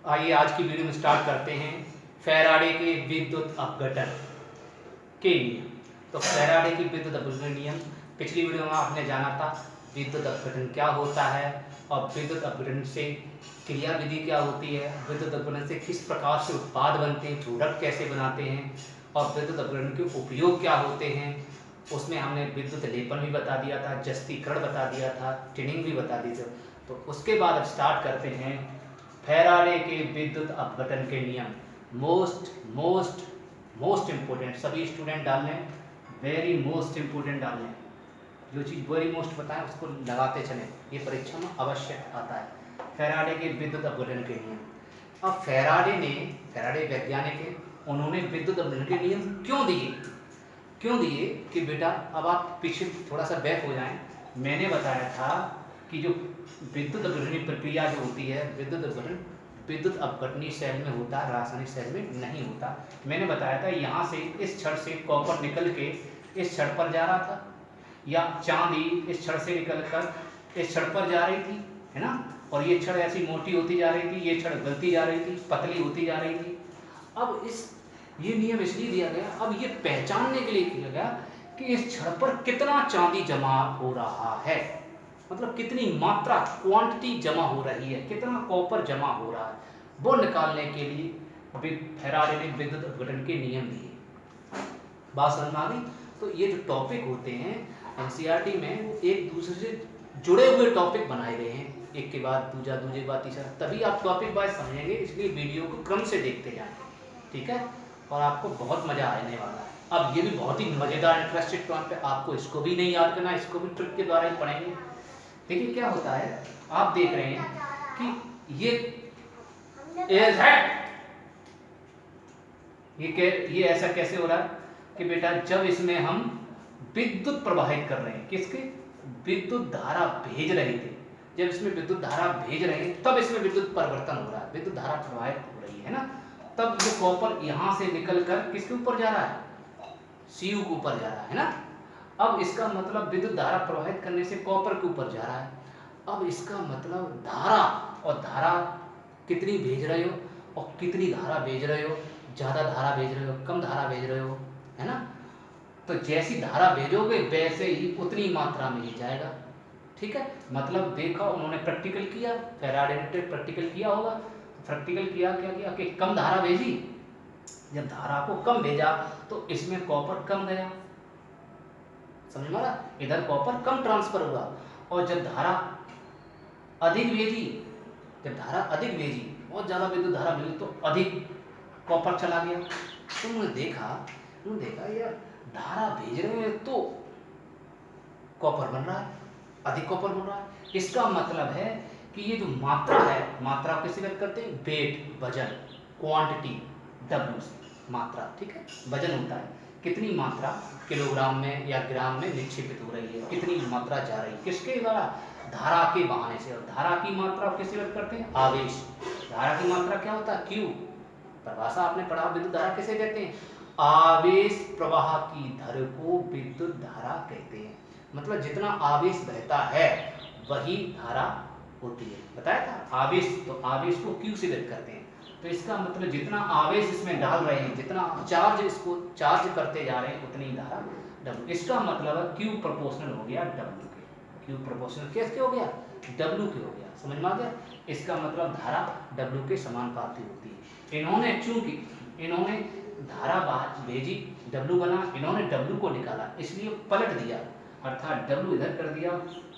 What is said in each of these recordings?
आइए आज की वीडियो में स्टार्ट करते हैं फैराडे के विद्युत अपघटन के नियम। तो फैराडे की विद्युत अपघटन नियम, पिछली वीडियो में आपने जाना था विद्युत अपघटन क्या होता है और विद्युत अपघटन से क्रिया विधि क्या होती है, विद्युत अपघटन से किस प्रकार से उत्पाद बनते हैं, प्रोडक्ट कैसे बनाते हैं और विद्युत अपघटन के उपयोग क्या होते हैं। उसमें हमने विद्युत लेपन भी बता दिया था, जस्तीकरण बता दिया था, ट्यूनिंग भी बता दी थी। तो उसके बाद अब स्टार्ट करते हैं फैराडे के विद्युत अपघटन के नियम। मोस्ट मोस्ट मोस्ट इम्पोर्टेंट, सभी स्टूडेंट डाल लें, वेरी मोस्ट इम्पोर्टेंट डाल लें। जो चीज़ वेरी मोस्ट बताएं उसको लगाते चलें, ये परीक्षा में अवश्य आता है। फैराडे के विद्युत अपघटन के नियम। अब फैराडे वैज्ञानिक हैं, उन्होंने विद्युत अपघटन के नियम क्यों दिए कि बेटा अब आप पीछे थोड़ा सा बैक हो जाएं। मैंने बताया था कि जो विद्युत अपघटन प्रक्रिया जो होती है, विद्युत अपघटनीय सेल में होता है, रासायनिक सेल में नहीं होता। मैंने बताया था यहाँ से इस छड़ से कॉपर निकल के इस छड़ पर जा रहा था, या चांदी इस छड़ से निकल कर इस छड़ पर जा रही थी, है ना। और ये छड़ ऐसी मोटी होती जा रही थी, ये छड़ गलती जा रही थी, पतली होती जा रही थी। अब ये नियम इसलिए दिया गया, अब ये पहचानने के लिए किया गया कि इस छड़ पर कितना चांदी जमा हो रहा है, मतलब कितनी मात्रा, क्वांटिटी जमा हो रही है, कितना कॉपर जमा हो रहा है, वो निकालने के लिए फैराडे ने विद्युत अपघटन के नियम दिए। बात समझ में आ गई। तो ये जो टॉपिक होते हैं एनसीईआरटी में, वो एक दूसरे से जुड़े हुए टॉपिक बनाए गए हैं, एक के बाद दूसरा, दूसरे के बाद तीसरा, तभी आप टॉपिक वाइज समझेंगे। इसलिए वीडियो को क्रम से देखते जाएं, ठीक है, और आपको बहुत मजा आने वाला है। अब ये भी बहुत ही मजेदार इंटरेस्टेड टॉपिक है, आपको इसको भी नहीं याद करना, इसको भी ट्रिक के द्वारा ही पढ़ेंगे। देखिए क्या होता है, आप देख रहे हैं कि ये ऐसा कैसे हो रहा है कि बेटा जब इसमें हम विद्युत प्रवाहित कर रहे हैं, किसके विद्युत धारा भेज रहे थे, जब इसमें विद्युत धारा भेज रहे हैं तब इसमें विद्युत परिवर्तन हो रहा है, विद्युत धारा प्रवाहित हो रही है ना। तब ये कॉपर यहां से निकल कर किसके ऊपर जा रहा है, सीयू के ऊपर जा रहा है ना। अब इसका मतलब विद्युत धारा प्रवाहित करने से कॉपर के ऊपर जा रहा है। अब इसका मतलब धारा, और धारा कितनी भेज रहे हो और कितनी धारा भेज रहे हो, ज़्यादा धारा भेज रहे हो, कम धारा भेज रहे हो, है ना। तो जैसी धारा भेजोगे वैसे ही उतनी मात्रा में ही जाएगा, ठीक है। मतलब देखा, उन्होंने प्रैक्टिकल किया, फैराडे ने प्रैक्टिकल किया होगा। प्रैक्टिकल किया, क्या किया कि कम धारा भेजी, जब धारा को कम भेजा तो इसमें कॉपर कम गया, समझ में आ रहा, इधर कॉपर कम ट्रांसफर हुआ। और जब धारा अधिक भेजी, और ज़्यादा विद्युत धारा भेजी तो अधिक कॉपर चला गया। तो उन्होंने देखा यार धारा भेज रहे हैं तो कॉपर बन रहा है, अधिक कॉपर बन रहा है। इसका मतलब है कि ये जो मात्रा है, मात्रा कैसे व्यक्त करते हैं, वेट, वजन, क्वांटिटी, डब्ल्यू से मात्रा, ठीक है, वजन होता है कितनी मात्रा किलोग्राम में या ग्राम में निक्षेपित हो रही है, कितनी मात्रा जा रही है, किसके द्वारा, धारा के बहाने से। और धारा की मात्रा कैसे व्यक्त करते हैं, आवेश। धारा की मात्रा क्या होता है, क्यू। परिभाषा आपने पढ़ा, विद्युत धारा किसे कहते हैं, आवेश प्रवाह की दर को विद्युत धारा कहते हैं। मतलब जितना आवेश बहता है वही धारा होती है, बताया था आवेश, तो आवेश को क्यू से व्यक्त करते हैं। तो इसका मतलब जितना आवेश इसमें डाल रहे हैं, जितना चार्ज इसको चार्ज करते जा रहे हैं, उतनी धारा डब्ल्यू। इसका मतलब है क्यू प्रोपोर्शनल हो गया डब्ल्यू के, क्यू प्रोपोर्शनल कैसे हो गया, डब्ल्यू के हो गया, समझ में आ गया। इसका मतलब धारा डब्ल्यू के समानुपाती होती है। इन्होंने चूंकि इन्होंने धारा भेजी, डब्ल्यू बना, इन्होंने डब्ल्यू को निकाला, इसलिए पलट दिया, अर्थात डब्ल्यू इधर कर दिया,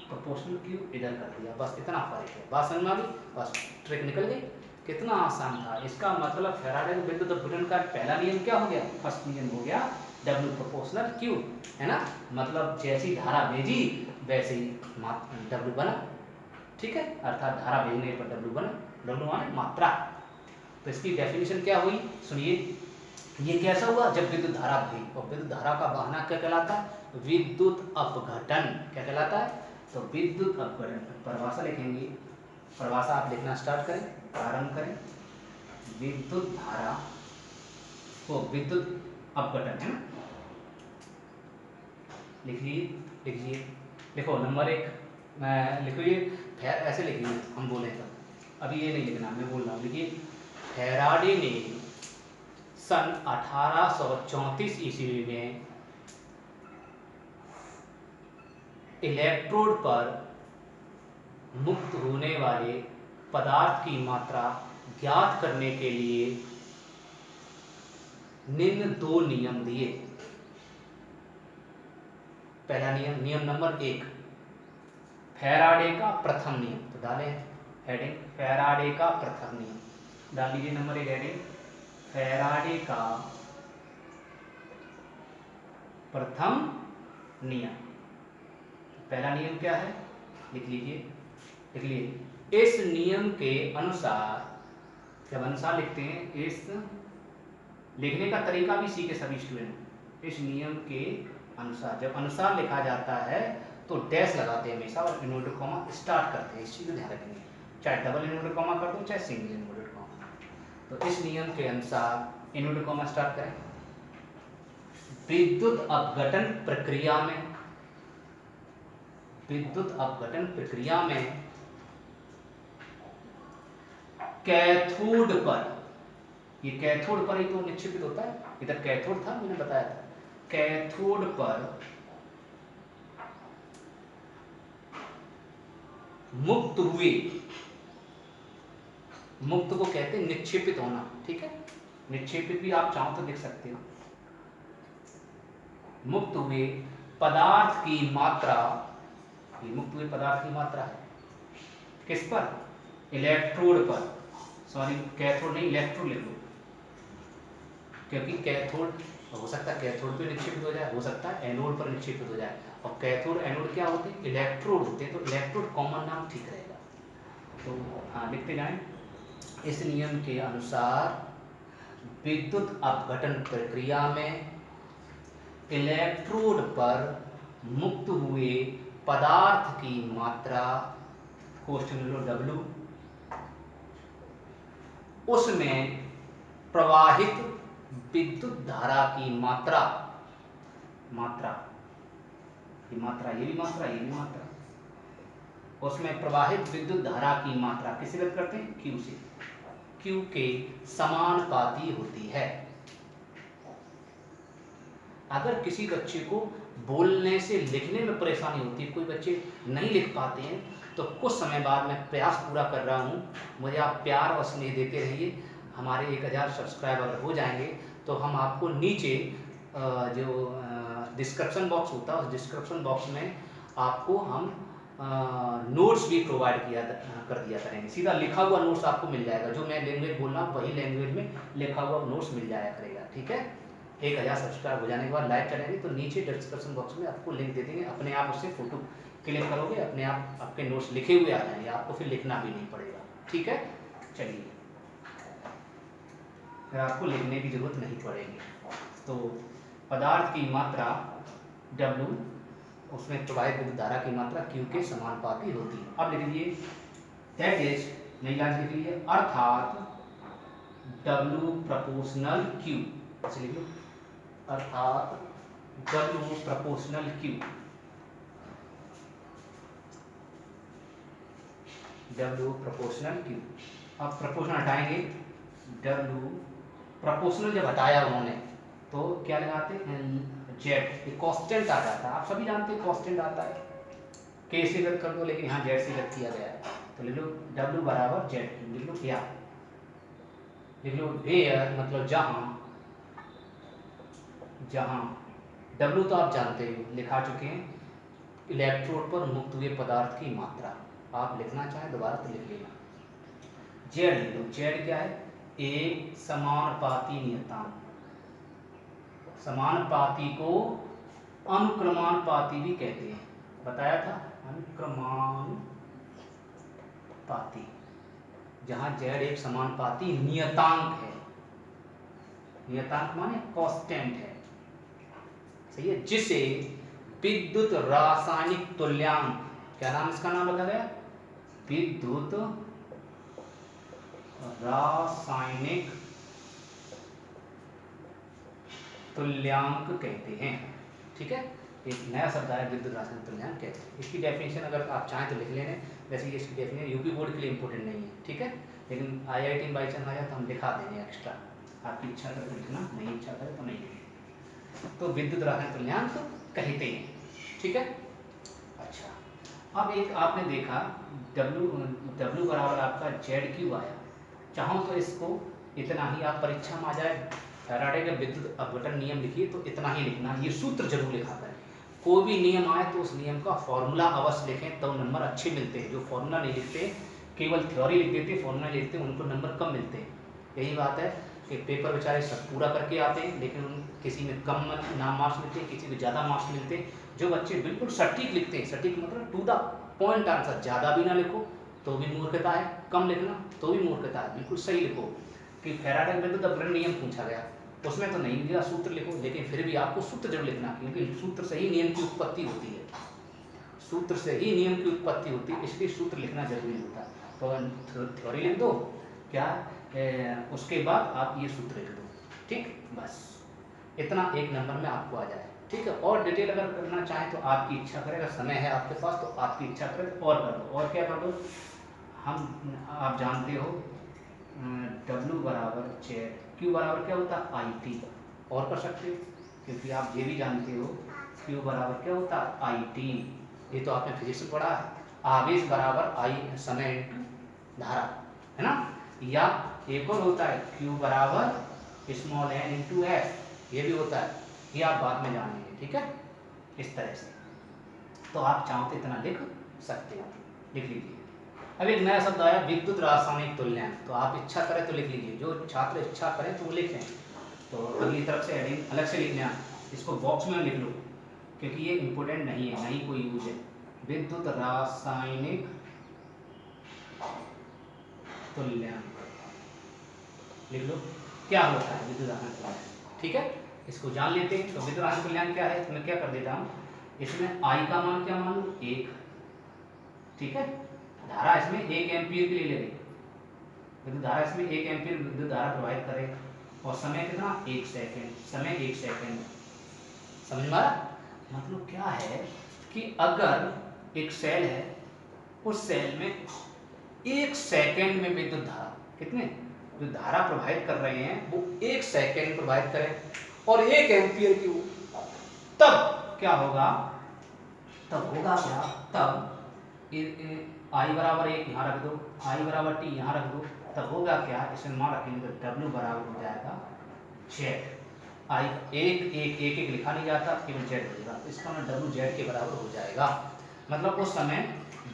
प्रोपोर्शनल क्यू इधर कर दिया, बस इतना फर्क है। बात समझ में आ गई, बस ट्रिक निकल गई, कितना आसान था। इसका मतलब फैराडे विद्युत अपघटन का पहला नियम क्या हो गया, फर्स्ट नियम हो गया डब्ल्यू प्रोपोर्शनल क्यू, है ना। मतलब जैसी धारा भेजी वैसे ही डब्ल्यू बना, ठीक है, अर्थात धारा भेजने पर डब्ल्यू बना, डब्ल्यू माने मात्रा। तो इसकी डेफिनेशन क्या हुई, सुनिए। ये कैसा हुआ, जब विद्युत धारा थी, और विद्युत धारा का बहाना क्या कहलाता है, विद्युत अपघटन, क्या कहलाता है, तो विद्युत अपघटन। परिभाषा लिखेंगे, परिभाषा आप लिखना स्टार्ट करें, प्रारंभ करें। विद्युत धारा को विद्युत अपघटन, है ना, लिखिए, लिखो नंबर 1, लिखो ये ऐसे लिखिए, हम बोले तो अभी ये नहीं लिखना, मैं बोल रहा हूँ, लिखिए फैराडे ने सन 1834 ईस्वी में इलेक्ट्रोड पर मुक्त होने वाले पदार्थ की मात्रा ज्ञात करने के लिए निम्न 2 नियम दिए। पहला नियम, नियम नंबर 1, फैराडे का प्रथम नियम। तो डालें हेडिंग फैराडे का प्रथम नियम, डाल लीजिए नंबर 1 हेडिंग फैराडे का प्रथम नियम। पहला नियम क्या है, लिख लीजिए, लिख लीजिए। इस नियम के अनुसार, जब अनुसार लिखते हैं, इस लिखने का तरीका भी सीखे सभी स्टूडेंट। इस नियम के अनुसार, जब अनुसार लिखा जाता है तो डैश लगाते हैं हमेशा और इन्वर्टेड कॉमा स्टार्ट करते हैं। इस चीज को ध्यान रखेंगे, चाहे डबल इन्वर्टेड कॉमा कर दो चाहे सिंगल इन्वर्टेड कॉमा। तो इस नियम के अनुसार इन्वर्टेड कॉमा स्टार्ट करें। विद्युत अपघटन प्रक्रिया में, विद्युत अपघटन प्रक्रिया में कैथोड पर, ये कैथोड पर ही तो निक्षेपित होता है, इधर कैथोड था, मैंने बताया था। कैथोड पर मुक्त हुए, मुक्त को कहते हैं निक्षेपित होना, ठीक है, निक्षेपित भी आप चाहो तो लिख सकते हो। मुक्त हुए पदार्थ की मात्रा, ये मुक्त हुए पदार्थ की मात्रा है किस पर, इलेक्ट्रोड पर, सॉरी कैथोड नहीं इलेक्ट्रोड लिख लो, क्योंकि कैथोड हो सकता है कैथोड पे निक्षेपित हो जाए, हो सकता है एनोड पर निक्षेपित हो जाए, और कैथोड एनोड क्या होते हैं, इलेक्ट्रोड होते हैं, तो इलेक्ट्रोड कॉमन नाम ठीक रहेगा। तो हाँ लिखते जाएं। इस नियम के अनुसार विद्युत अपघटन प्रक्रिया में इलेक्ट्रोड पर मुक्त हुए पदार्थ की मात्रा W, उसमें प्रवाहित विद्युत धारा की मात्रा, मात्रा, ये मात्रा, ये भी मात्रा, ये भी मात्रा, उसमें प्रवाहित विद्युत धारा की मात्रा किससे व्यक्त करते हैं, Q से, Q के समानुपाती होती है। अगर किसी बच्चे को बोलने से लिखने में परेशानी होती है, कोई बच्चे नहीं लिख पाते हैं, तो कुछ समय बाद मैं प्रयास पूरा कर रहा हूँ, मुझे आप प्यार और स्नेह देते रहिए। हमारे 1000 सब्सक्राइबर हो जाएंगे तो हम आपको नीचे जो डिस्क्रिप्शन बॉक्स होता है, उस डिस्क्रिप्शन बॉक्स में आपको हम नोट्स भी प्रोवाइड कर दिया करेंगे। सीधा लिखा हुआ नोट्स आपको मिल जाएगा, जो मैं लैंग्वेज बोल रहा हूँ वही लैंग्वेज में लिखा हुआ नोट्स मिल जाया करेगा, ठीक है। 1000 सब्सक्राइब हो जाने के बाद लाइव चलेंगे तो नीचे डिस्क्रिप्शन बॉक्स में आपको लिंक दे देंगे, अपने आप उससे फोटो क्लिक करोगे, अपने आप आपके नोट्स लिखे हुए आ जाएंगे, आपको फिर लिखना भी नहीं पड़ेगा, ठीक है। चलिए, फिर आपको लिखने की जरूरत नहीं पड़ेगी। तो पदार्थ की मात्रा W, उसमें प्रवाहित विद्युत धारा की मात्रा Q के समानुपाती होती है। अब लिख लीजिए दैट इज, नई लाइन लिख लीजिए, अर्थात W प्रोपोर्शनल Q, ऐसे लिख लो, अर्थात W proportional Q, W proportional Q। अब प्रोपोर्शनल हटाएंगे, W प्रोपोर्शनल जब हटाया उन्होंने तो क्या लगाते हैं, जेड, ये कांस्टेंट आ जाता है, आप सभी जानते हैं कांस्टेंट आता है, के से व्यक्त कर दो, लेकिन यहाँ जेड से व्यक्त किया गया है, तो लिख लो W बराबर जेड, लिख लो क्या, लिख लो वेयर, मतलब जहां, जहां W तो आप जानते हो, लिखा चुके हैं, इलेक्ट्रोड पर मुक्त हुए पदार्थ की मात्रा, आप लिखना चाहें दोबारा तो लिख लेना, जेड लिख लो, जेड क्या है, एक समानुपाती नियतांक, समानुपाती को अनुक्रमानुपाती भी कहते हैं, बताया था, अनुक्रमानुपाती, जहां जेड एक समानुपाती नियतांक है, नियतांक माने कांस्टेंट है, सही है, जिसे विद्युत रासायनिक तुल्यांक, क्या नाम इसका नाम रखा गया, विद्युत रासायनिक तुल्यांक कहते हैं, ठीक है। एक नया शब्द आया, विद्युत रासायनिक तुल्यांक कहते हैं। इसकी डेफिनेशन अगर आप चाहें तो लिख लेने, वैसे ये इसकी डेफिनेशन यूपी बोर्ड के लिए इंपॉर्टेंट नहीं है, ठीक है, लेकिन IIT में बाई चांस आ जाए तो हम दिखा देंगे एक्स्ट्रा, आपकी इच्छा करे तो लिखना, नहीं इच्छा करे तो नहीं लिखना। तो विद्युत रासायनिक तुल्यांक कहते हैं, ठीक है। अच्छा, अब एक आपने देखा W बराबर आपका ZQ आया, चाहो तो इसको इतना ही आप परीक्षा में आ जाए फैराडे का विद्युत अपघटन नियम लिखिए तो इतना ही लिखना, ये सूत्र जरूर लिखा करें। कोई भी नियम आए तो उस नियम का फॉर्मूला अवश्य लिखें, तो नंबर अच्छे मिलते हैं। जो फॉर्मूला नहीं लिखते, केवल थ्योरी लिख देते, फॉर्मूला नहीं लिखते, उनको नंबर कम मिलते हैं। यही बात है कि पेपर बेचारे सब पूरा करके आते हैं, लेकिन किसी में कम नाम मार्क्स मिलते हैं, किसी में ज़्यादा मार्क्स मिलते हैं। जो बच्चे बिल्कुल सटीक लिखते हैं, सटीक मतलब टू द पॉइंट आंसर, ज़्यादा भी ना लिखो तो भी मूर्खता है, कम लिखना तो भी मूर्खता है, बिल्कुल सही लिखो। कि फैराडे का विद्युत अपघटन नियम पूछा गया, उसमें तो नहीं दिया सूत्र लिखो, लेकिन फिर भी आपको सूत्र जरूर लिखना, क्योंकि सूत्र से ही नियम की उत्पत्ति होती है, सूत्र से ही नियम की उत्पत्ति होती है, इसलिए सूत्र लिखना जरूरी होता है। तो थ्योरी लिख दो क्या, उसके बाद आप ये सूत्र लिख दो, ठीक, बस इतना एक नंबर में आपको आ जाए, ठीक है। और डिटेल अगर करना चाहें तो आपकी इच्छा करेगा, समय है आपके पास तो आपकी इच्छा करे तो और कर दो, और क्या कर दो, आप जानते हो W बराबर Z, Q बराबर क्या होता है IT, और कर सकते हो, क्योंकि आप ये भी जानते हो Q बराबर क्या होता है IT, ये तो आपने फिजिक्स में पढ़ा है, आवेश बराबर I समय इंटू धारा, है ना। या एक और होता है Q बराबर स्मॉल n इंटू F, ये भी होता है, ये आप बाद में जानेंगे, ठीक है, इस तरह से। तो आप चाहो तो इतना लिख सकते हो, लिख लीजिए। अब एक नया शब्द आया विद्युत रासायनिक तुल्यांक, तो आप इच्छा करें तो लिख लीजिए, जो छात्र इच्छा करें तो वो लिखें, तो अगली तरफ से हेडिंग अलग से लिखना, इसको बॉक्स में लिख लो, क्योंकि ये इंपॉर्टेंट नहीं है, नहीं कोई यूज है। विद्युत रासायनिक तुल्यांक लिख लो, क्या होता है विद्युत रासायनिक तुल्यांक, ठीक है, इसको जान लेते हैं। तो विद्युत रासायनिक तुल्यांक क्या है, तो मैं क्या कर देता हूँ, इसमें I का मान क्या मान लो 1, ठीक है, धारा इसमें 1 एम्पीयर के लिए ले, विद्युत धारा इसमें 1 एम्पीयर विद्युत धारा प्रवाहित करे, और समय कितना 1 सेकंड, समय 1 सेकंड, समझ में आ रहा। मतलब क्या है कि अगर एक सेल है, उस सेल में 1 सेकंड में विद्युत धारा, कितने जो धारा प्रवाहित कर रहे हैं वो 1 सेकंड प्रवाहित करें और 1 एम्पीयर की, तब क्या होगा, तब होगा क्या, तब I बराबर 1 यहाँ रख दो, I बराबर T यहाँ रख दो, तब होगा क्या, इसमें मान रखेंगे तो W बराबर हो जाएगा Z, I एक लिखा नहीं जाता, केवल Z हो जाएगा, इसका मतलब W Z के बराबर हो जाएगा। मतलब उस समय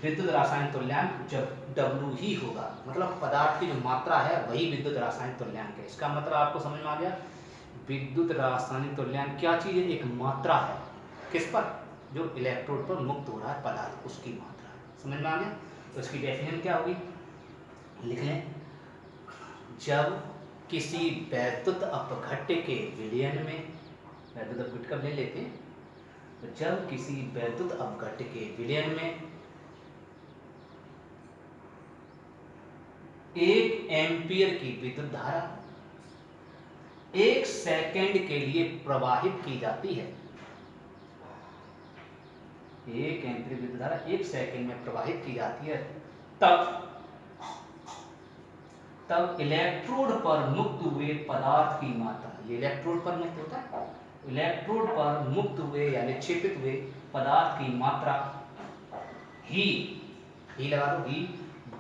विद्युत रासायनिक तुल्यांक जब W ही होगा, मतलब पदार्थ की जो मात्रा है वही विद्युत रासायनिक तुल्यांक है। इसका मतलब आपको समझ में आ गया, विद्युत रासायनिक तुल्यांक क्या चीज़ है, एक मात्रा है, किस पर, जो इलेक्ट्रोड पर मुक्त हो रहा है पदार्थ, उसकी मात्रा, समझ में आ गया। तो इसकी डेफिनेशन क्या होगी, लिख लें, जब किसी वैद्युत अपघट्य के विलयन में, वैद्युत अपघट्य कब ले लेते हैं, तो जब किसी वैद्युत अपघट्य के विलयन में 1 एम्पीयर की विद्युत धारा 1 सेकंड के लिए प्रवाहित की जाती है, 1 एम्पीयर विद्युत धारा 1 सेकंड में प्रवाहित की जाती है, तब इलेक्ट्रोड पर मुक्त हुए पदार्थ की मात्रा, ये इलेक्ट्रोड पर मुक्त होता है, इलेक्ट्रोड पर मुक्त हुए या निक्षेपित हुए पदार्थ की मात्रा ही लगा दो, ही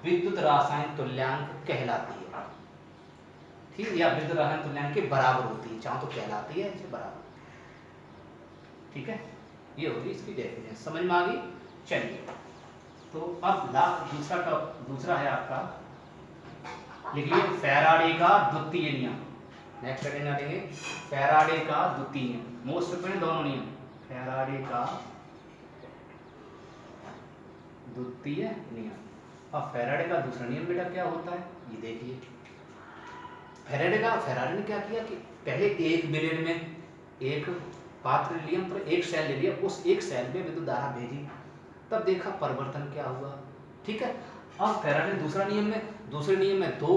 विद्युत रासायनिक तुल्यांक कहलाती है, ठीक, या विद्युत रासायनिक तुल्यांक के बराबर होती है, चाहो तो कहलाती है, इसे बराबर, ठीक है। ये होगी इसकी डेफिनेशन, समझ में आ गई। चलिए, तो अब दूसरा है आपका, लिखिए फैराडे का द्वितीय नियम, नेक्स्ट हेडिंग डालेंगे फैराडे का द्वितीय नियम, मोस्ट इंपोर्टेंट दोनों नियम, फैराडे का द्वितीय नियम। अब फैराडे का दूसरा नियम बेटा क्या होता है, ये देखिए, फैराडे ने क्या किया कि पहले 1 मिलियन में एक पात्र लिया, पर एक सेल ले लिया, उस एक सेल में विद्युत धारा भेजी, तब देखा परिवर्तन क्या हुआ, ठीक है। अब फैराडे दूसरे नियम में 2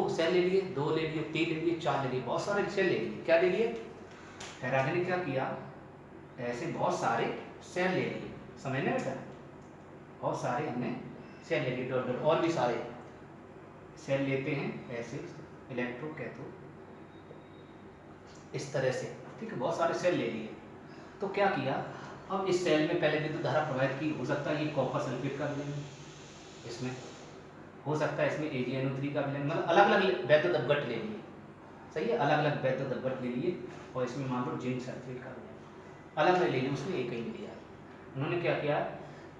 सेल ले लिए, 2 ले लिए, 3 ले लिए, 4 ले लिए, बहुत सारे सेल ले लिए, क्या ले लिए, फैराडे ने क्या किया, ऐसे बहुत सारे सेल ले लिए, समझने बेटा, बहुत सारे हमने सेल लेके डॉट डॉट और भी सारे सेल लेते हैं ऐसे, इलेक्ट्रो कैथोड इस तरह से, ठीक है, बहुत सारे सेल ले लिए। तो क्या किया, अब इस सेल में पहले विद्युत धारा प्रवाहित की, हो सकता है ये कॉपर सल्फेट का विलयन, इसमें हो सकता है इसमें AgNO3 का विलयन, मतलब अलग अलग वैद्युत अपघट्ट ले लिए, सही है, अलग अलग वैद्युत अपघट्ट ले लिए, और इसमें मान लो जिंक सल्फेट का विलयन अलग अलग ले लिए, उसमें एक ही मिल गया। उन्होंने क्या किया,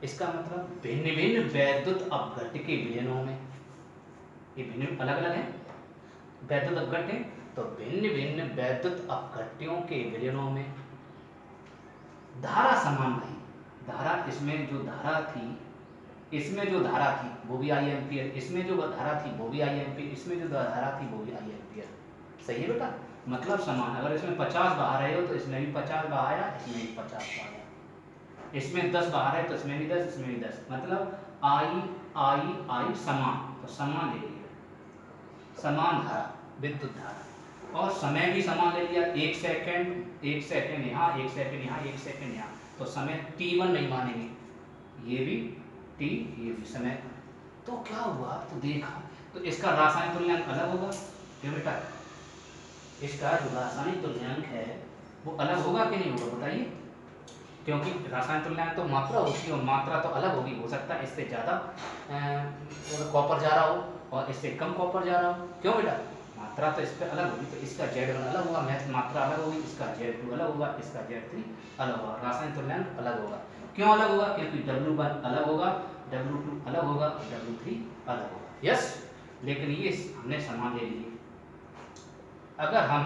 इसका मतलब भिन्न भिन्न वैद्युत अपघट्ट के विलयनों में, ये भिन्न अलग अलग है वैद्युत अपघट्ट है, तो भिन्न भिन्न वैद्युत अपघट्टों के विलयनों में धारा समान रही। धारा, इसमें जो धारा थी, इसमें जो धारा थी वो भी आई एम्पियर, इसमें जो धारा थी वो भी आई एम्पियर, इसमें जो धारा थी वो भी आई एम्पियर, सही है बेटा, मतलब समान। अगर इसमें 50 बहा रहे हो तो इसमें भी 50 बहाया, इसमें भी 50 बहाया, इसमें 10 बहा रहे तो इसमें भी 10, इसमें भी 10, मतलब आई आई आई समान, तो समान ले लिया, समान धारा विद्युत धारा, और समय भी समान ले लिया, 1 सेकंड 1 सेकंड यहाँ, 1 सेकंड यहाँ, 1 सेकंड यहाँ, तो समय t1 नहीं मानेंगे, ये भी t, ये भी समय। तो क्या हुआ, तो देखा, तो इसका रासायनिक तुल्यांक अलग होगा, क्यों बेटा, इसका जो रासायनिक तुल्यांक है वो अलग होगा कि नहीं होगा बताइए, क्योंकि रासायनिक तुल्यांक तो मात्रा होती है, और मात्रा तो अलग होगी, हो सकता है इससे ज़्यादा कॉपर जा रहा हो और इससे कम कॉपर जा रहा हो, क्यों बेटा, मात्रा तो इस पर अलग होगी, तो इसका Z1 अलग होगा, मात्रा अलग होगी, इसका Z2 अलग होगा, इसका Z3 अलग होगा, रासायनिक तुल्यांक अलग होगा। क्यों अलग होगा, क्योंकि W1 अलग होगा, W2 अलग होगा, W3 अलग होगा, यस। लेकिन ये हमने समान ले लिए। अगर हम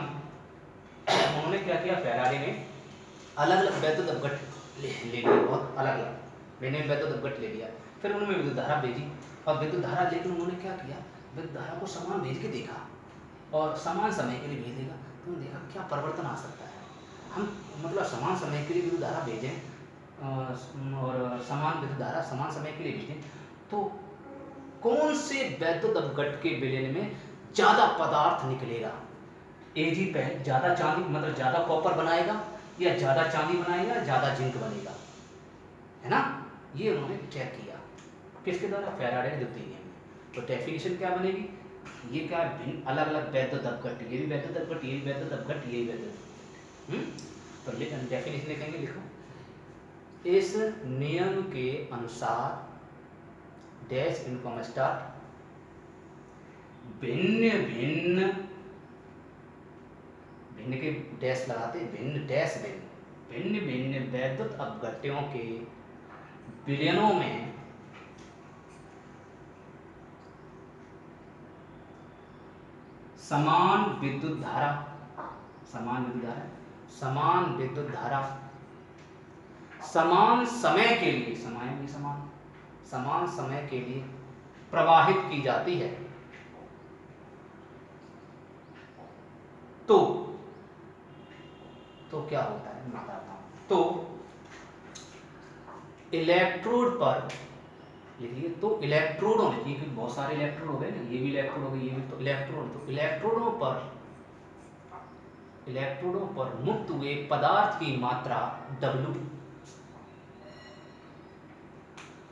उन्होंने क्या किया, फेराडे ने अलग अलग वैद्युत अपघट्ट ले लिए, बहुत अलग अलग मैंने वैद्युत अपघट्ट ले लिया, फिर उन्होंने विद्युत धारा भेजी, और विद्युत धारा, लेकिन उन्होंने क्या किया, विद्युत धारा को समान भेज के देखा, और समान समय के लिए भेजेगा, तो देखा क्या परिवर्तन आ सकता है। हम मतलब समान समय के लिए विद्युत धारा भेजें और समान विद्युत धारा समान समय के लिए भेजें, तो कौन से वैद्युत अपघट्ट के विलयन में ज़्यादा पदार्थ निकलेगा, Ag पहले ज़्यादा चांदी, मतलब ज़्यादा कॉपर बनाएगा, या ज़्यादा चांदी बनाएगा, ज़्यादा जिंक बनेगा, है ना, ये उन्होंने चेक किया, किसके द्वारा, फैराडे के द्वितीय नियम में। तो डेफिनेशन क्या बनेगी, ये क्या, भिन्न अलग अलग वैद्युत अपघट्ट, ये भी वैद्युत अपघट्ट, ये भी वैद्युत अपघट्ट, ये भी वैद्युत, तो डेफिनेशन लिखेंगे, लिखो, इस नियम के अनुसार डैश इनकम स्टार्ट भिन्न भिन्न, भिन्न के डैश लगाते, भिन्न डैश भिन्न, भिन्न भिन्न वैद्युत अपघट्टों के विलयनों में समान विद्युत धारा, समान विद्युत धारा, समान विद्युत धारा समान समय के लिए, समय भी समान, समान समय के लिए प्रवाहित की जाती है, तो क्या होता है मैं बताता हूं। तो इलेक्ट्रोड पर लिखिए, तो इलेक्ट्रोडों में, क्योंकि बहुत सारे इलेक्ट्रोड हो गए ना, ये भी इलेक्ट्रोड हो गए, ये भी, तो इलेक्ट्रोड, तो इलेक्ट्रोडों पर मुक्त हुए पदार्थ की मात्रा W,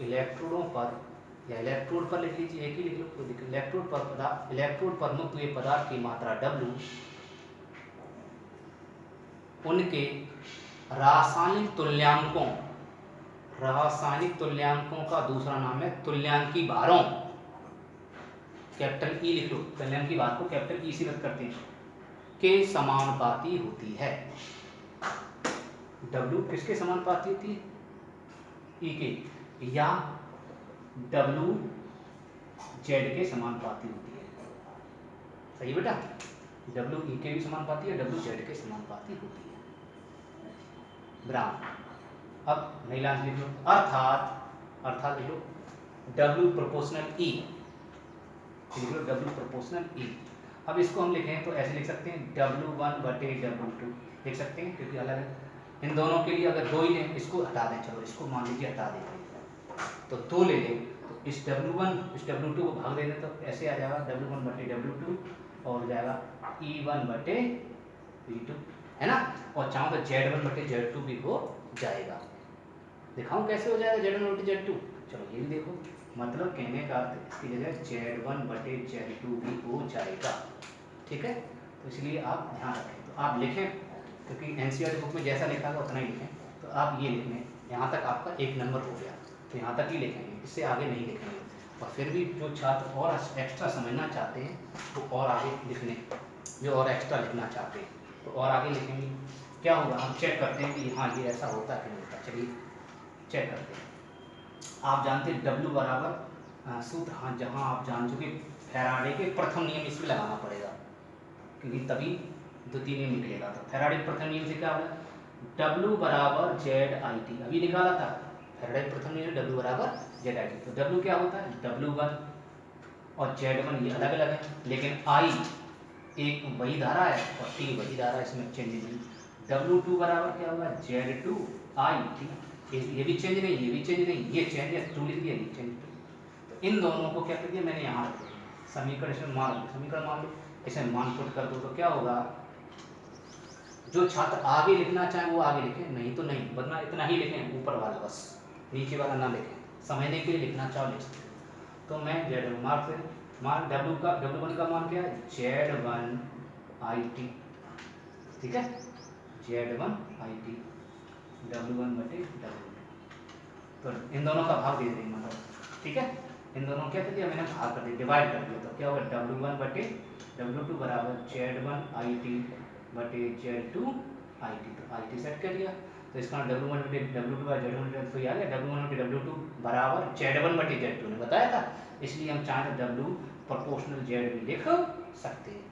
इलेक्ट्रोडों पर, या इलेक्ट्रोड पर लिख लीजिए, एक ही लिख लो, इलेक्ट्रोड पर मुक्त हुए पदार्थ की मात्रा W उनके रासायनिक तुल्यांकों, रासायनिक तुल्यांकों का दूसरा नाम है तुल्यांकी भारों, कैपिटल ई लिख लो, तुल्यांकी भार को कैपिटल ई से रद्द करते हैं, के समानुपाती होती है। W किसके समानुपाती होती है, E के, या W Z के समानुपाती होती है, सही बेटा, W E के भी समानुपाती है, W Z के समानुपाती होती है, ब्राह्मण। अब नई लाइन लिख लो, अर्थात लिख लो W प्रोपोर्शनल E, लिख लो W प्रोपोर्शनल E। अब इसको हम लिखें तो ऐसे लिख सकते हैं, W1 बटे W2 लिख सकते हैं, क्योंकि अलग है, इन दोनों के लिए अगर दो ही लें, इसको हटा दें, चलो इसको मान लीजिए हटा दें, तो दो ले लें, तो इस W1 इस W2 को भाग दें तो ऐसे आ जाएगा W1 बटे W2, और हो जाएगा E1 बटे E2, है ना, और चाहो तो Z1 बटे Z2 भी हो जाएगा। दिखाऊं कैसे हो जाएगा Z1 बटे Z2, चलो ये भी देखो, मतलब कहने का अर्थ इसकी जगह Z1/Z2 भी हो जाएगा। ठीक है, तो इसलिए आप ध्यान रखें। तो आप लिखें, क्योंकि एनसीईआरटी बुक में जैसा लिखा होगा उतना ही लिखें। तो आप ये लिख लें, यहाँ तक आपका 1 नंबर हो गया, तो यहाँ तक ही लिखेंगे, इससे आगे नहीं लिखेंगे। और फिर भी जो छात्र और एक्स्ट्रा समझना चाहते हैं वो और आगे लिख लें, जो और एक्स्ट्रा लिखना चाहते हैं तो और आगे लिखेंगे। क्या होगा, हम चेक करते हैं कि हाँ ये ऐसा होता है कि नहीं होता। चलिए चेक करते हैं। आप जानते हैं W बराबर सूत्र, हाँ जहाँ आप जान चुके फैराडे के प्रथम नियम इसमें लगाना पड़ेगा, क्योंकि तभी द्वितीय नियम निकलेगा। तो फैराडे के प्रथम नियम से क्या होगा, W बराबर ZIT, अभी निकाला था फैराडे के प्रथम नियम W बराबर ZIT। तो W क्या होता है, W1 और Z1 ये अलग अलग है, लेकिन I एक वही धारा है और T वही धारा है, इसमें चेंज नहीं। W2 बराबर क्या होगा, Z2I, ठीक है, ये भी चेंज नहीं, ये भी चेंज नहीं, ये चेंज है, 2 लिख दिया, ये चेंज 2। तो इन दोनों को क्या कर दिया मैंने यहाँ रख दिया, समीकरण इसमें मान लो, समीकरण मान लो, इसे मान पुट कर दो। तो क्या होगा, जो छात्र आगे लिखना चाहें वो आगे लिखें, नहीं तो नहीं, वरना इतना ही लिखें ऊपर वाला, बस नीचे वाला ना लिखें। समझने के लिए लिखना चाहो लिख सकते हो। तो मैं Z1 मार्क से मान W1 का मान क्या है, Z1IT, ठीक है, Z1IT W1/W2। तो इन दोनों का भाग दे देंगे, मतलब ठीक है, इन दोनों क्या कर दिया मैंने, भाग कर दिया, डिवाइड कर दिया। तो क्या होगा, W1/W2 बराबर Z1IT/Z2IT। तो IT सेट कर दिया, तो इसका W1/W2 तो आ गया, W1/W2 बराबर Z1/Z2 ने बताया था, इसलिए हम चाहें तो W प्रोपोर्शनल Z भी लिख सकते हैं।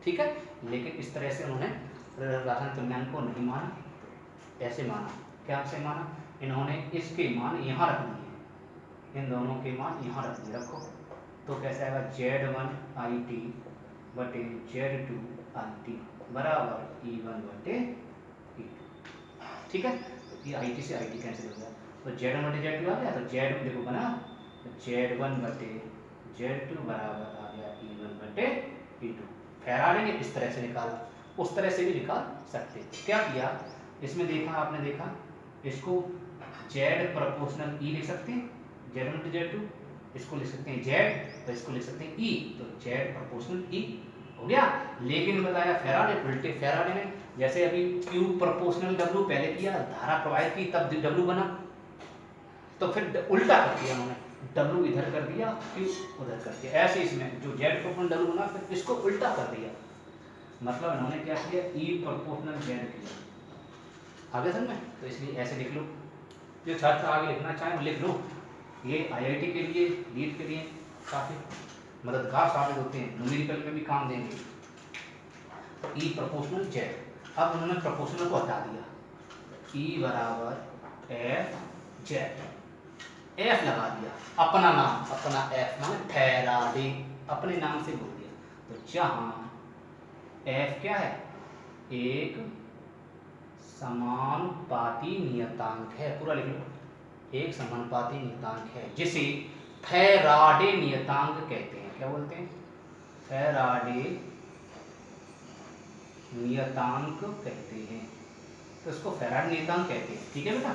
ठीक है, लेकिन इस तरह से उन्होंने रासायनिक तुल्यांक को नहीं माना, ऐसे माना। क्या से माना, इन्होंने इसके मान यहाँ रख दिए, इन दोनों के मान यहाँ रख दिए, रखो। तो कैसे आएगा, Z1IT/Z2IT बराबर E1/E2। ठीक है, तो ये IT से IT कैंसिल हो गया, तो Z1/Z2 आ गया, तो Z देखो बना, Z1/Z2 बराबर आ गया E1/E2। फैराडे ने इस तरह से निकाला, उस तरह से भी निकाल सकते। क्या किया, इसमें देखा, आपने देखा, इसको Z प्रोपोर्शनल E लिख सकते हैं, Z1/Z2, इसको लिख सकते हैं Z, तो इसको लिख सकते हैं E, तो Z प्रोपोर्शनल E हो गया। लेकिन बताया फैराडे उल्टे, फैराडे ने जैसे अभी Q प्रोपोर्शनल W पहले किया, धारा प्रवाहित की, तब W बना, तो फिर उल्टा कर दिया उन्होंने, W इधर कर दिया, Q उधर कर दिया। ऐसे इसमें जो Z प्रोपोर्शनल W बना, फिर इसको उल्टा कर दिया, मतलब इन्होंने क्या किया, E प्रोपोर्शनल Z किया। आगे समझ में, तो इसलिए ऐसे लिख लो। जो छात्र आगे लिखना चाहें वो लिख लो, ये IIT के लिए, नीट के लिए काफ़ी मददगार साबित होते हैं, न्यूमेरिकल में भी काम देंगे। तो E प्रोपोर्शनल Z, अब उन्होंने प्रोपोर्शनल को हटा दिया, E बराबर FZ, F लगा दिया, अपना नाम, अपना F माने फैराडे, अपने नाम से बोल दिया। तो जहाँ F क्या है, एक समानुपाती नियतांक है, पूरा लिख लो, एक समानुपाती नियतांक है, जिसे फैराडे नियतांक कहते हैं। क्या बोलते हैं, फैराडे नियतांक कहते हैं, तो इसको फैराडे नियतांक कहते हैं। ठीक है बेटा,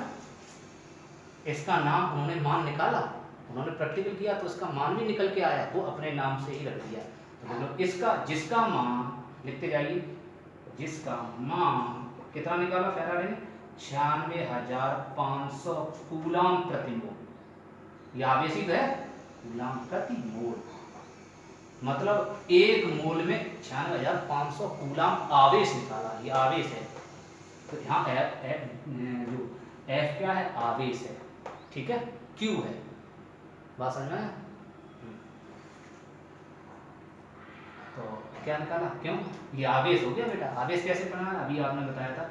इसका नाम उन्होंने मान निकाला, उन्होंने प्रैक्टिकल किया तो इसका मान भी निकल के आया, वो अपने नाम से ही रख दिया। तो बोलो इसका, जिसका मान लिखते जाइए, जिसका मान कितना निकाला फैराडे ने, 96,500 कूलाम प्रति मोल। ये आवेशित है, कूलाम प्रति मोल, मतलब एक मोल में 96,500 कूलाम आवेश निकाला, ये आवेश है। तो यहाँ जो F क्या है, आवेश है, ठीक है, Q है, बात समझ में। तो क्या निकाला, क्यों, ये आवेश हो गया बेटा। आवेश कैसे बनाना, अभी आपने बताया था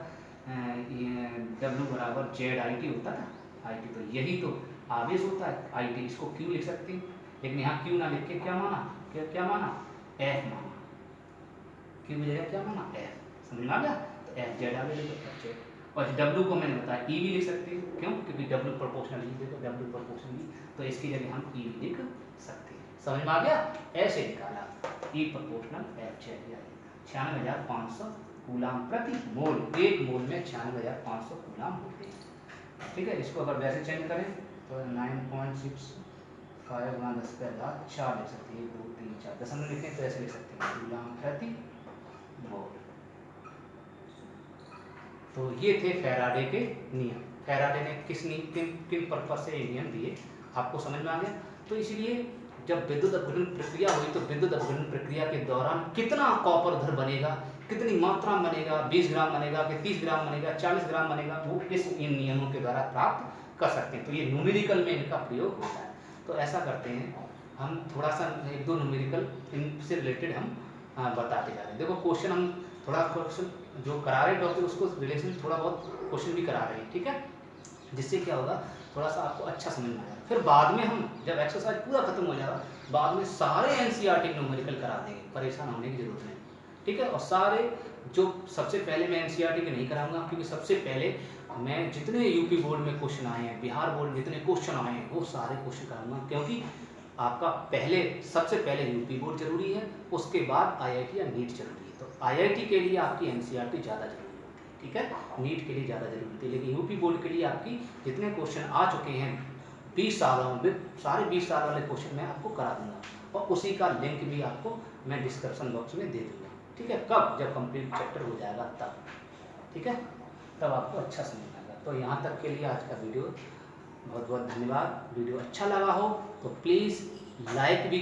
W बराबर ZIT होता था, IT, तो यही तो आवेश होता है IT, इसको Q लिख सकते हैं, लेकिन यहाँ Q ना लिख के क्या माना, क्या माना, F माना, Q की जगह क्या माना, F, समझ में आ गया। तो FZ आ गया, तो FZ, और W को मैंने बताया E भी लिख सकते हैं, क्यों, क्योंकि W प्रोपोर्शनल E, देखो W प्रोपोर्शनल E, तो इसकी जगह हम E भी लिख सकते हैं। समझ में आ गया, ऐसे निकाला, E प्रोपोर्शनल FZ, 96,500 कूलाम प्रति मोल, एक मोल में 96,500 कूलाम होते हैं। ठीक है, इसको अगर वैसे चेंज करें तो 9.6 5 गुना 10 का घात 4 लिख सकते हैं, 1 2 3 4 दशमलव लिखें तो ऐसे लिख सकते हैं कूलम प्रति मोल। तो ये थे फैराडे के नियम। फैराडे ने किन किन पर्पज से ये नियम दिए आपको समझ में आ गया। तो इसलिए जब विद्युत अपघटन प्रक्रिया हुई तो विद्युत अपघटन प्रक्रिया के दौरान कितना कॉपर उधर बनेगा, कितनी मात्रा में बनेगा, 20 ग्राम बनेगा कि 30 ग्राम बनेगा, 40 ग्राम बनेगा, वो इन नियमों के द्वारा प्राप्त कर सकते हैं। तो ये न्यूमेरिकल में इनका प्रयोग होता है। तो ऐसा करते हैं हम थोड़ा सा 1-2 न्यूमेरिकल इनसे रिलेटेड हम बताते जा रहे हैं। देखो क्वेश्चन हम थोड़ा क्वेश्चन जो करा रहे हैं डॉक्टर उसको रिलेशन थोड़ा बहुत क्वेश्चन भी करा रहे हैं, ठीक है, जिससे क्या होगा थोड़ा सा आपको अच्छा समझ में आएगा। फिर बाद में हम जब एक्सरसाइज पूरा खत्म हो जाएगा बाद में सारे एनसीईआरटी न्यूमेरिकल करा देंगे, परेशान होने की जरूरत नहीं, ठीक है। और सारे जो सबसे पहले मैं एनसीईआरटी के नहीं कराऊंगा क्योंकि सबसे पहले मैं जितने यूपी बोर्ड में क्वेश्चन आए हैं, बिहार बोर्ड में जितने क्वेश्चन आए हैं वो सारे क्वेश्चन कराऊंगा, क्योंकि आपका सबसे पहले यूपी बोर्ड जरूरी है, उसके बाद आईआईटी या नीट जरूरी है। तो आईआईटी के लिए आपकी एनसीईआरटी ज़्यादा जरूरी होती है, ठीक है, नीट के लिए ज़्यादा जरूरी होती है, लेकिन यूपी बोर्ड के लिए आपकी जितने क्वेश्चन आ चुके हैं 20 सालों में, सारे 20 साल वाले क्वेश्चन मैं आपको करा दूंगा और उसी का लिंक भी आपको मैं डिस्क्रिप्शन बॉक्स में दे दूंगा, ठीक है। कब? जब कंप्लीट चैप्टर हो जाएगा तब, ठीक है, तब आपको अच्छा समझ आएगा। तो यहाँ तक के लिए आज का वीडियो, बहुत बहुत धन्यवाद। वीडियो अच्छा लगा हो तो प्लीज़ लाइक भी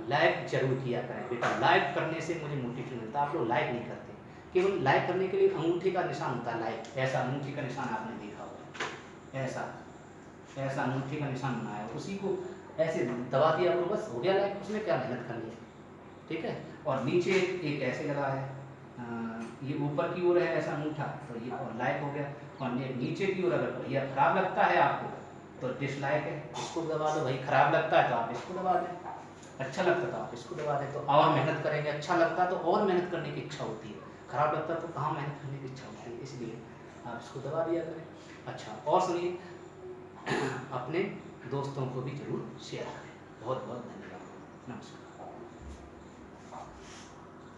लाइक जरूर किया करें बेटा, लाइक करने से मुझे मोटिवेशन मिलता है। आप लोग लाइक नहीं करते, केवल लाइक करने के लिए अंगूठे का निशान होता है लाइक, ऐसा अंगूठे का निशान आपने देखा होगा, ऐसा अंगूठे का निशान बनाया है, उसी को ऐसे दबा दिया करो, बस हो गया लाइक, उसमें क्या मेहनत करनी है, ठीक है। और नीचे एक ऐसे लगा है, ये ऊपर की ओर है ऐसा अंगूठा, तो ये और लाइक हो गया, और नीचे की ओर अगर ये खराब लगता है आपको तो डिसलाइक है, इसको दबा दो भाई, खराब लगता है तो आप इसको दबा दें, अच्छा लगता तो आप इसको दबा दें, तो और मेहनत करेंगे, अच्छा लगता है तो और मेहनत करने की इच्छा होती है, खराब लगता है तो कहाँ मेहनत करने की इच्छा होती है, इसलिए आप इसको दबा दिया करें। अच्छा, और सुनिए, अपने दोस्तों को भी जरूर शेयर करें। बहुत बहुत धन्यवाद, नमस्कार।